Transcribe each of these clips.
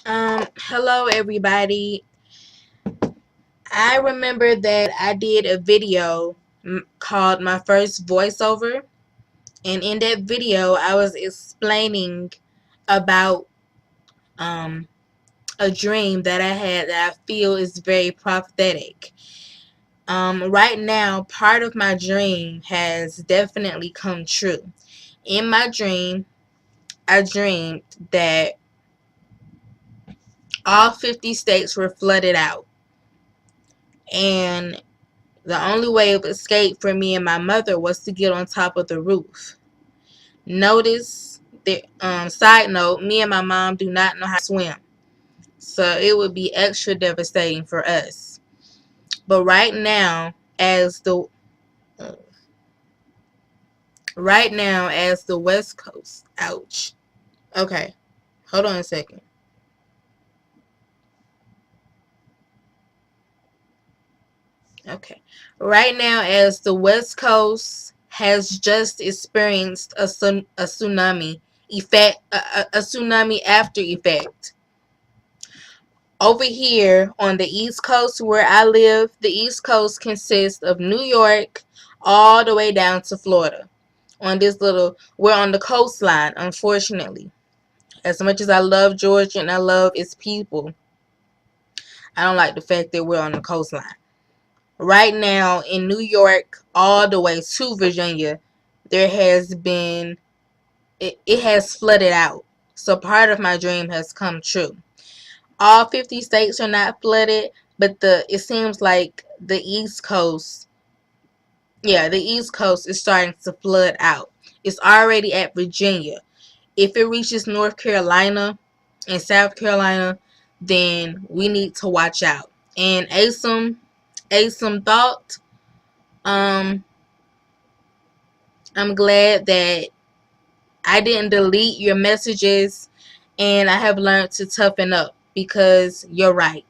Hello everybody. I remember that I did a video called My First Voiceover, and in that video I was explaining about a dream that I had that I feel is very prophetic. Right now, part of my dream has definitely come true. In my dream, I dreamed that all 50 states were flooded out, and the only way of escape for me and my mother was to get on top of the roof. Notice that, side note, me and my mom do not know how to swim, so it would be extra devastating for us. But right now, as the West Coast, ouch. Okay, hold on a second. Okay, right now, as the West Coast has just experienced a tsunami effect, a tsunami after effect. Over here on the East Coast where I live, the East Coast consists of New York all the way down to Florida. We're on the coastline, unfortunately. As much as I love Georgia and I love its people, I don't like the fact that we're on the coastline. Right now in New York all the way to Virginia, there has been, it has flooded out. So part of my dream has come true. All 50 states are not flooded, but it seems like the East Coast, the East Coast is starting to flood out. It's already at Virginia. If it reaches North Carolina and South Carolina, then we need to watch out. And Asom thought, um, I'm glad that I didn't delete your messages, and I have learned to toughen up because you're right.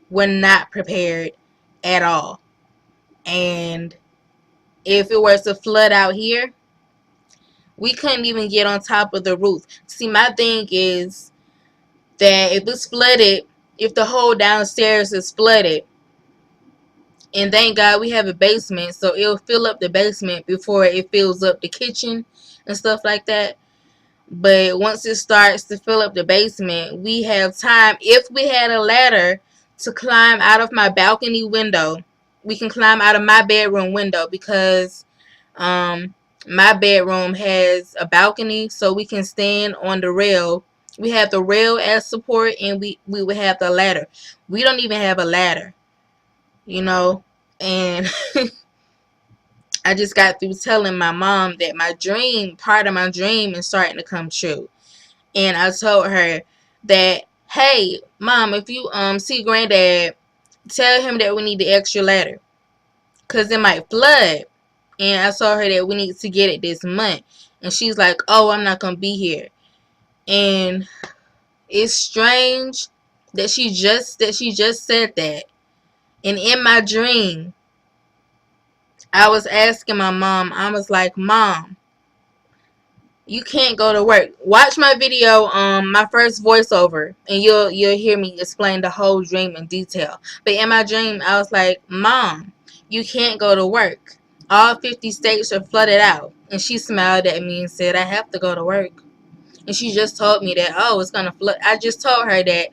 We're not prepared at all. And if it were to flood out here, we couldn't even get on top of the roof. See, my thing is that if it's flooded, if the whole downstairs is flooded, and thank God we have a basement, so it'll fill up the basement before it fills up the kitchen and stuff like that. But once it starts to fill up the basement, we have time. If we had a ladder to climb out of my balcony window, we can climb out of my bedroom window because my bedroom has a balcony, so we can stand on the rail. We have the rail as support, and we would have the ladder. We don't even have a ladder, you know. And I just got through telling my mom that part of my dream is starting to come true. And I told her that, hey, Mom, if you see Granddad, tell him that we need the extra ladder because it might flood. And I told her that we need to get it this month. And she's like, oh, I'm not going to be here. And it's strange that she just said that. And in my dream, I was asking my mom, I was like, Mom, you can't go to work. Watch my video, my first voiceover, and you'll hear me explain the whole dream in detail. But in my dream, I was like, Mom, you can't go to work. All 50 states are flooded out. And she smiled at me and said, I have to go to work. And she just told me that, oh, it's gonna flood. I just told her that,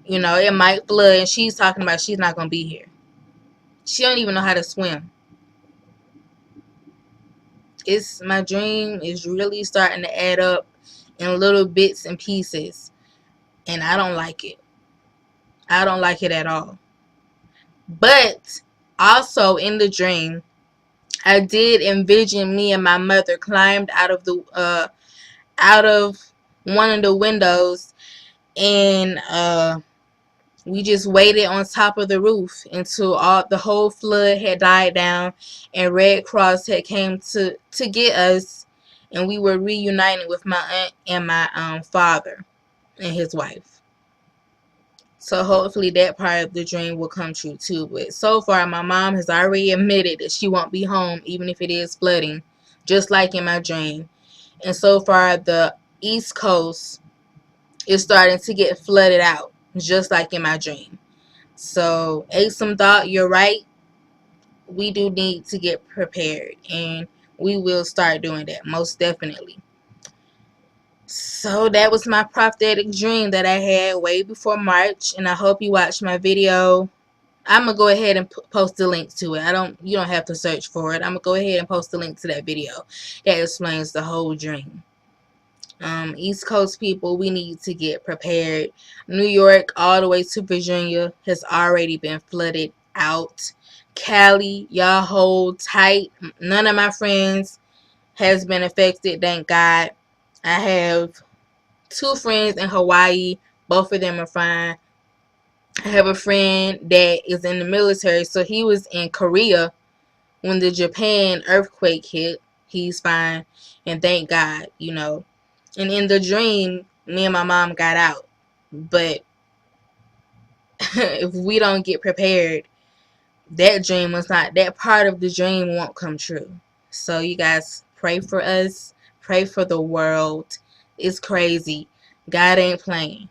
it might flood, and she's talking about she's not gonna be here. She don't even know how to swim. My dream is really starting to add up in little bits and pieces, and I don't like it. I don't like it at all. But also in the dream, I did envision me and my mother climbed out of one of the windows, and we just waited on top of the roof until the whole flood had died down and Red Cross had came to get us, and we were reunited with my aunt and my father and his wife. So hopefully that part of the dream will come true too. But so far, my mom has already admitted that she won't be home even if it is flooding, just like in my dream. And so far, the East Coast is starting to get flooded out. just like in my dream. So, some thought, you're right. We do need to get prepared, and we will start doing that, most definitely. So that was my prophetic dream that I had way before March, and I hope you watched my video. I'm gonna go ahead and post the link to it. You don't have to search for it. I'm gonna go ahead and post the link to that video that explains the whole dream. East Coast people, we need to get prepared. New York all the way to Virginia has already been flooded out. Cali, y'all hold tight. None of my friends has been affected, thank God. I have 2 friends in Hawaii. Both of them are fine. I have a friend that is in the military, so he was in Korea when the Japan earthquake hit. He's fine, and thank God, you know. And in the dream, me and my mom got out. But if we don't get prepared, that part of the dream won't come true. So you guys pray for us, pray for the world. It's crazy. God ain't playing.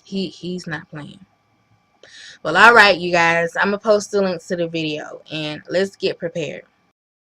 He's not playing. Well, alright, you guys. I'm gonna post the links to the video, and let's get prepared.